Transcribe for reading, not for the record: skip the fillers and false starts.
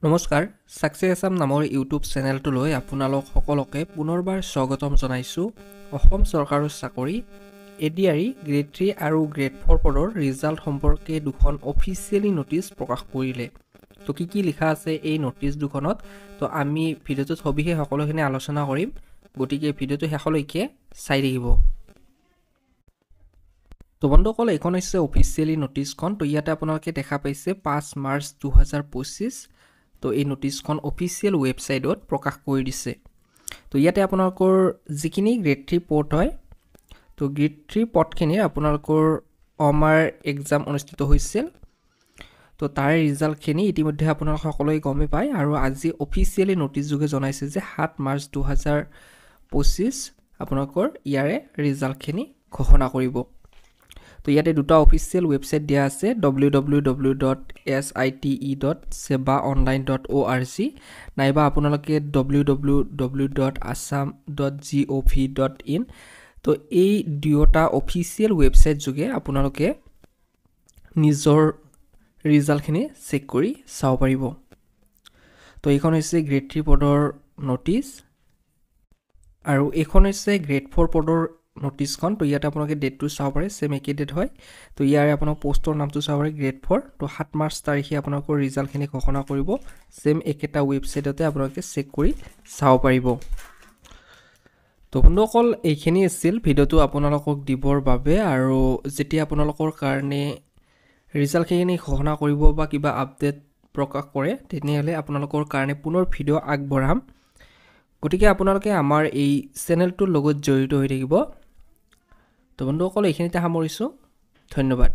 নমস্কাৰ সাকসেছ আসাম নামৰ ইউটিউব চেনেলটোলৈ আপোনালোক সকলোকে পুনৰবাৰ স্বাগতম জনাইছো। অসম চৰকাৰৰ চাকৰি এডিআৰই গ্ৰেড 3 আৰু গ্ৰেড 4 পদৰ ৰিজাল্ট সম্পৰ্কে দুখন অফিচিয়েলি নোটিছ প্ৰকাশ কৰিলে। তো কি লিখা আছে এই নোটিছ দুখনত, তো আমি ভিডিঅ'টোত সবিশেষ সকলোখিনি আলোচনা কৰিম, গতিকে ভিডিঅ'টো শেষলৈকে চাই থাকিব। তো বন্ধুসকল, এইখন হৈছে অফিচিয়েলি নোটিছখন। তো ইয়াতে আপোনালোকে দেখা পাইছে 5 মাৰ্চ 2025। তো এই নোটিছখন অফিচিয়েল ৱেবছাইটত প্ৰকাশ কৰি দিছে। তো ইয়াতে আপোনালোকৰ যিখিনি গ্ৰেড 3 পদ হয়, তো গ্ৰেড 3 পদখিনিৰ আপোনালোকৰ অমাৰ এক্সাম অনুষ্ঠিত হৈছিল। তো তাৰে ৰিজাল্টখিনি ইতিমধ্যে আপোনালোক সকলোৱে গমে পায়, আৰু আজি অফিচিয়েলি নোটিছ যোগে জনাইছে যে 7 মাৰ্চ 2025 আপোনালোকৰ ইয়াৰে ৰিজাল্টখিনি ঘোষণা কৰিব। তো ইয়াতে দুটা অফিচিয়েল ৱেবছাইট দিয়া আছে, www.site.sebaonline.org নাইবা আপোনালোকে www.assam.gov.in। তো এই দুয়োটা অফিচিয়েল ৱেবছাইট যোগে আপোনালোকে নিজৰ ৰিজাল্টখিনি চেক কৰি চাব পাৰিব। তো এইখন হৈছে গ্ৰেড 3 পদৰ নোটিছ, আৰু এইখন হৈছে গ্ৰেড 4 পদৰ নোটিছখন। তো ইয়াতে আপোনালোকে ডেটটো চাব পাৰে, সেম একে ডেট হয়। তো ইয়াৰে আপোনাক পোষ্টৰ নামটো চাব পাৰে গ্ৰেড 4। তো 7 মাৰ্চ তাৰিখে আপোনালোকৰ ৰিজাল্টখিনি ঘোষণা কৰিব। সেম একেটা ৱেবছাইটতে আপোনালোকে চেক কৰি চাব পাৰিব। তো বন্ধুসকল, এইখিনি আছিল ভিডিঅ'টো আপোনালোকক দিবৰ বাবে, আৰু যেতিয়া আপোনালোকৰ কাৰণে ৰিজাল্টখিনি ঘোষণা কৰিব বা কিবা আপডেট প্ৰকাশ কৰে, তেনেহ'লে আপোনালোকৰ কাৰণে পুনৰ ভিডিঅ' আগবঢ়াম। গতিকে আপোনালোকে আমাৰ এই চেনেলটোৰ লগত জড়িত হৈ থাকিব। তো বন্ধুসকল, এইখিনিতে সামৰিছোঁ। ধন্যবাদ।